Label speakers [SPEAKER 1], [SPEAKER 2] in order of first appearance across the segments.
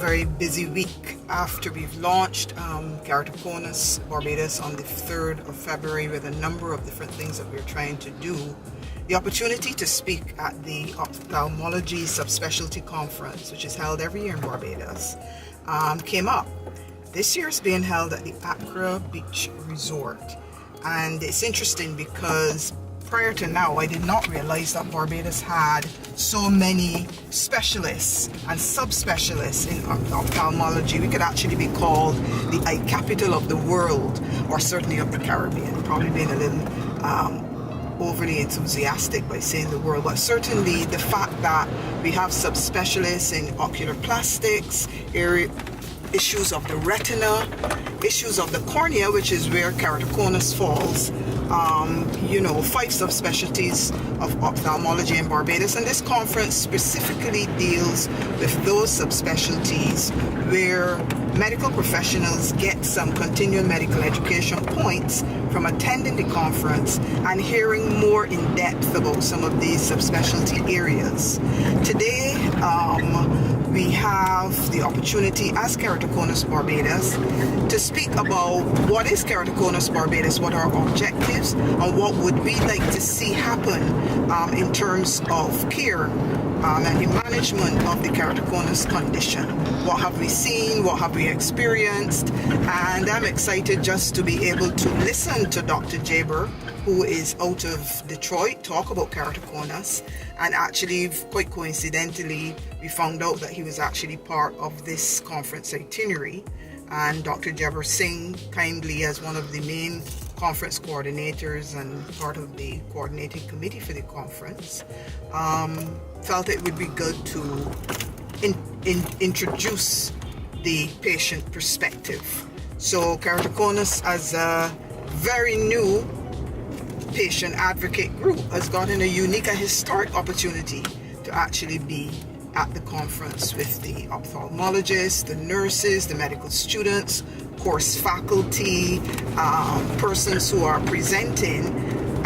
[SPEAKER 1] very busy week after we've launched Keratoconus Barbados on the 3rd of February with a number of different things that we're trying to do. The opportunity to speak at the Ophthalmology Subspecialty Conference, which is held every year in Barbados, came up. This year it's being held at the Accra Beach Resort, and it's interesting because prior to now I did not realize that Barbados had so many specialists and subspecialists in ophthalmology. We could actually be called the eye capital of the world, or certainly of the Caribbean. Probably being a little overly enthusiastic by saying the world, but certainly the fact that we have subspecialists in ocular plastics, issues of the retina, issues of the cornea, which is where keratoconus falls. 5 subspecialties of ophthalmology in Barbados, and this conference specifically deals with those subspecialties where medical professionals get some continuing medical education points from attending the conference and hearing more in depth about some of these subspecialty areas. Today, we have the opportunity as Keratoconus Barbados to speak about what is Keratoconus Barbados, what are our objectives, and what would we like to see happen in terms of care and the management of the keratoconus condition. What have we seen? What have we experienced? And I'm excited just to be able to listen to Dr. Jaber, who is out of Detroit, talk about keratoconus. And actually, quite coincidentally, we found out that he was actually part of this conference itinerary. And Dr. Jaber Singh, kindly as one of the main conference coordinators and part of the coordinating committee for the conference, felt it would be good to introduce the patient perspective. So Keratoconus, as a very new patient advocate group, has gotten a unique and historic opportunity to actually be at the conference with the ophthalmologists, the nurses, the medical students, course faculty, persons who are presenting,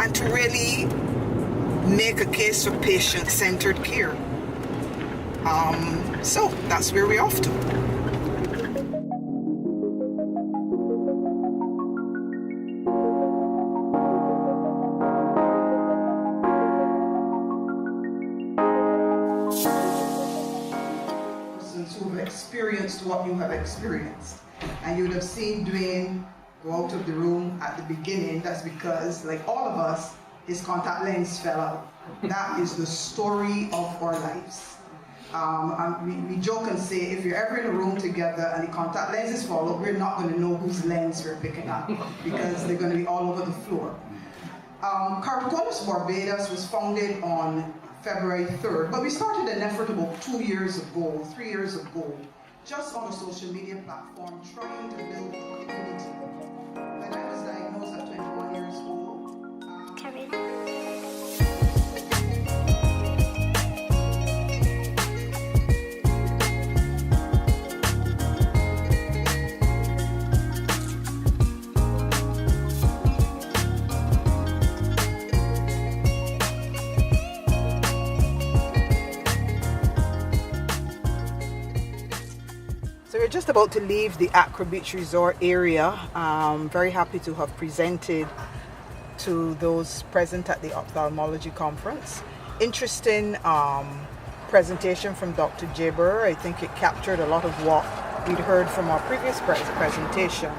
[SPEAKER 1] and to really make a case for patient-centered care. So that's where we're off to. Persons who have experienced what you have experienced. And you would have seen Dwayne go out of the room at the beginning. That's because, like all of us, his contact lens fell out. That is the story of our lives. And we joke and say, if you're ever in a room together and the contact lenses fall out, we're not going to know whose lens we're picking up because they're going to be all over the floor. Keratoconus Barbados was founded on February 3rd, but we started an effort about 3 years ago, just on a social media platform, trying to build a community. When I was diagnosed at 21 years old, So we're just about to leave the Accra Beach Resort area. Very happy to have presented to those present at the Ophthalmology Conference. Interesting presentation from Dr. Jaber. I think it captured a lot of what we'd heard from our previous presentation.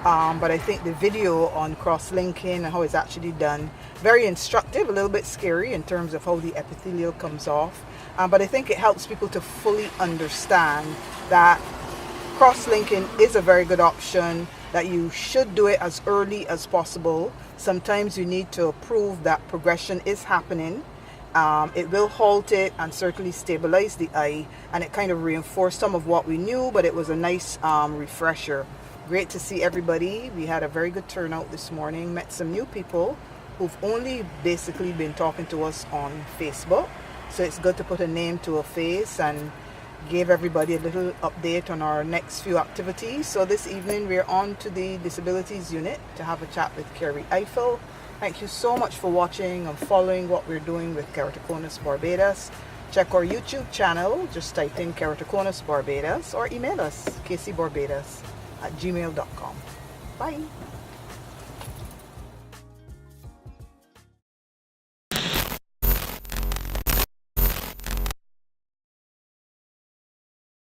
[SPEAKER 1] But I think the video on cross-linking and how it's actually done, very instructive, a little bit scary in terms of how the epithelial comes off. But I think it helps people to fully understand that cross-linking is a very good option, that you should do it as early as possible. Sometimes you need to prove that progression is happening. It will halt it and certainly stabilize the eye, and it kind of reinforced some of what we knew, but it was a nice refresher. Great to see everybody. We had a very good turnout this morning, met some new people who've only basically been talking to us on Facebook. So it's good to put a name to a face and gave everybody a little update on our next few activities. So this evening we're on to the Disabilities Unit to have a chat with Kerry Eiffel. Thank you so much for watching and following what we're doing with Keratoconus Barbados. Check our YouTube channel, just type in Keratoconus Barbados, or email us kcbarbados@gmail.com. Bye.